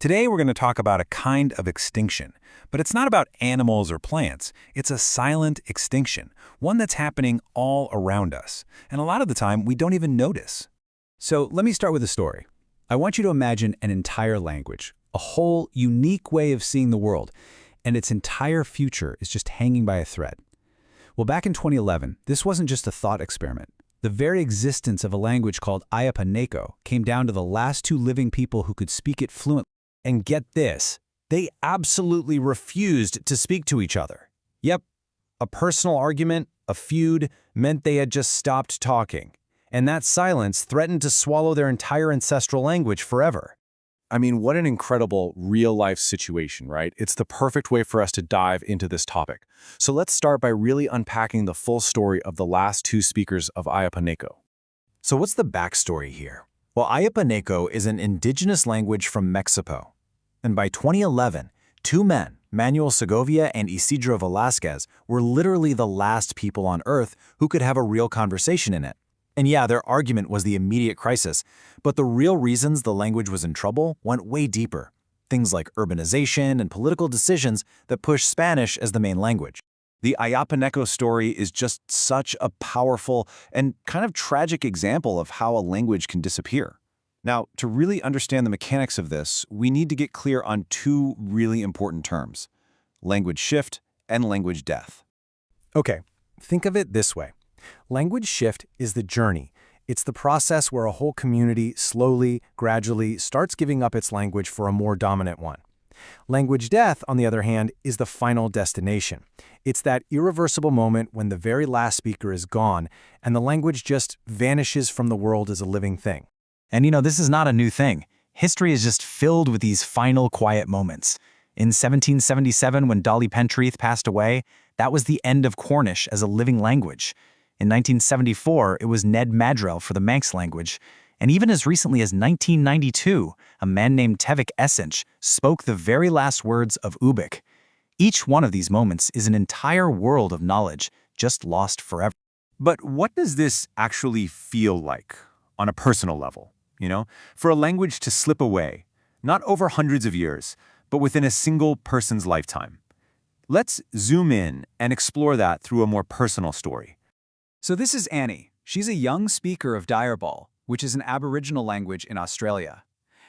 Today we're going to talk about a kind of extinction, but it's not about animals or plants. It's a silent extinction, one that's happening all around us, and a lot of the time we don't even notice. So let me start with a story. I want you to imagine an entire language, a whole unique way of seeing the world, and its entire future is just hanging by a thread. Well, back in 2011, this wasn't just a thought experiment. The very existence of a language called Ayapaneko came down to the last two living people who could speak it fluently. And get this, they absolutely refused to speak to each other. Yep, a personal argument, a feud, meant they had just stopped talking. And that silence threatened to swallow their entire ancestral language forever. I mean, what an incredible real-life situation, right? It's the perfect way for us to dive into this topic. So let's start by really unpacking the full story of the last two speakers of Ayapaneko. So what's the backstory here? Well, Ayapaneko is an indigenous language from Mexico. And by 2011, two men, Manuel Segovia and Isidro Velasquez, were literally the last people on Earth who could have a real conversation in it. And yeah, their argument was the immediate crisis, but the real reasons the language was in trouble went way deeper. Things like urbanization and political decisions that pushed Spanish as the main language. The Ayapaneko story is just such a powerful and kind of tragic example of how a language can disappear. Now, to really understand the mechanics of this, we need to get clear on two really important terms: language shift and language death. Okay, think of it this way. Language shift is the journey. It's the process where a whole community slowly, gradually starts giving up its language for a more dominant one. Language death, on the other hand, is the final destination. It's that irreversible moment when the very last speaker is gone and the language just vanishes from the world as a living thing. And this is not a new thing. History is just filled with these final quiet moments. In 1777, when Dolly Pentreath passed away, that was the end of Cornish as a living language. In 1974, it was Ned Madrell for the Manx language. And even as recently as 1992, a man named Tevik Esench spoke the very last words of Ubik. Each one of these moments is an entire world of knowledge, just lost forever. But what does this actually feel like on a personal level? For a language to slip away, not over hundreds of years, but within a single person's lifetime. Let's zoom in and explore that through a more personal story. So this is Annie. She's a young speaker of Dirbal, which is an Aboriginal language in Australia.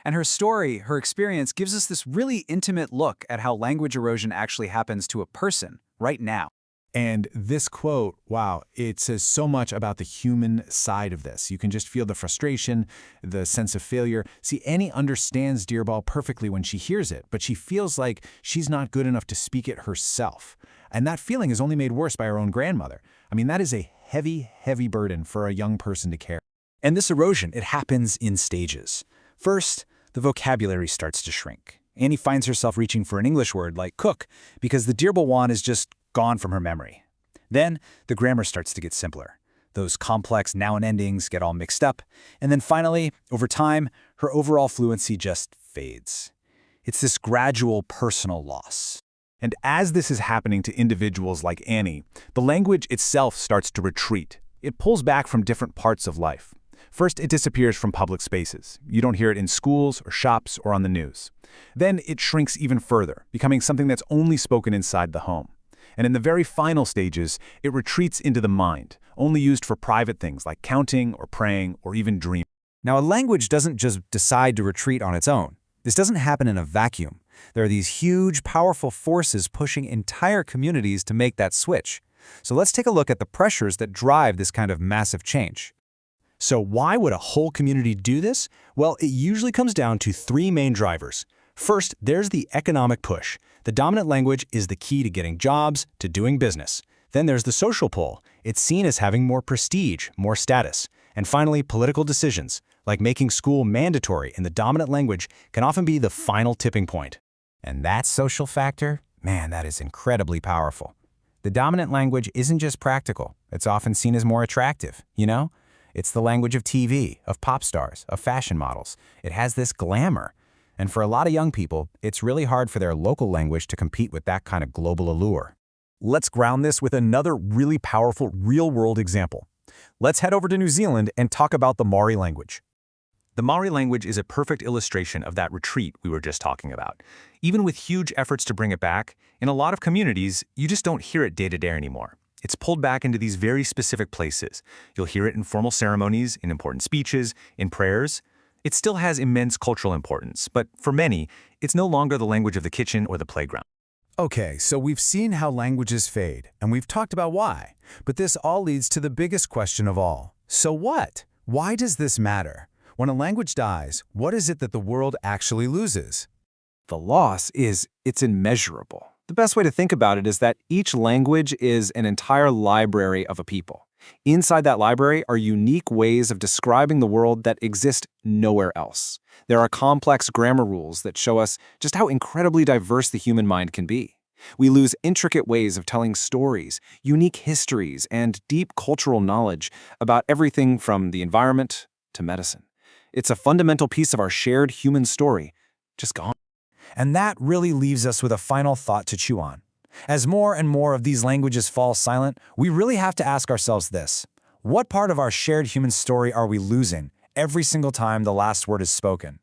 And her story, her experience, gives us this really intimate look at how language erosion actually happens to a person right now. And this quote, wow, it says so much about the human side of this. You can just feel the frustration, the sense of failure. See, Annie understands Dirbal perfectly when she hears it, but she feels like she's not good enough to speak it herself. And that feeling is only made worse by her own grandmother. I mean, that is a heavy, heavy burden for a young person to carry. And this erosion, it happens in stages. First, the vocabulary starts to shrink. Annie finds herself reaching for an English word like cook because the Dirbal one is just gone from her memory. Then, the grammar starts to get simpler. Those complex noun endings get all mixed up. And then finally, over time, her overall fluency just fades. It's this gradual personal loss. And as this is happening to individuals like Annie, the language itself starts to retreat. It pulls back from different parts of life. First, it disappears from public spaces. You don't hear it in schools or shops or on the news. Then it shrinks even further, becoming something that's only spoken inside the home. And in the very final stages, it retreats into the mind, only used for private things like counting or praying or even dreaming. Now, a language doesn't just decide to retreat on its own. This doesn't happen in a vacuum. There are these huge, powerful forces pushing entire communities to make that switch. So let's take a look at the pressures that drive this kind of massive change. So why would a whole community do this? Well, it usually comes down to three main drivers. First, there's the economic push. The dominant language is the key to getting jobs, to doing business. Then there's the social pull. It's seen as having more prestige, more status. And finally, political decisions, like making school mandatory in the dominant language, can often be the final tipping point. And that social factor, man, that is incredibly powerful. The dominant language isn't just practical. It's often seen as more attractive, It's the language of TV, of pop stars, of fashion models. It has this glamour. And for a lot of young people, it's really hard for their local language to compete with that kind of global allure. Let's ground this with another really powerful real-world example. Let's head over to New Zealand and talk about the Maori language. The Maori language is a perfect illustration of that retreat we were just talking about. Even with huge efforts to bring it back, in a lot of communities, you just don't hear it day to day anymore. It's pulled back into these very specific places. You'll hear it in formal ceremonies, in important speeches, in prayers. It still has immense cultural importance, but for many, it's no longer the language of the kitchen or the playground. Okay, so we've seen how languages fade, and we've talked about why. But this all leads to the biggest question of all. So what? Why does this matter? When a language dies, what is it that the world actually loses? The loss it's immeasurable. The best way to think about it is that each language is an entire library of a people. Inside that library are unique ways of describing the world that exist nowhere else. There are complex grammar rules that show us just how incredibly diverse the human mind can be. We lose intricate ways of telling stories, unique histories, and deep cultural knowledge about everything from the environment to medicine. It's a fundamental piece of our shared human story, just gone. And that really leaves us with a final thought to chew on. As more and more of these languages fall silent, we really have to ask ourselves this: what part of our shared human story are we losing every single time the last word is spoken?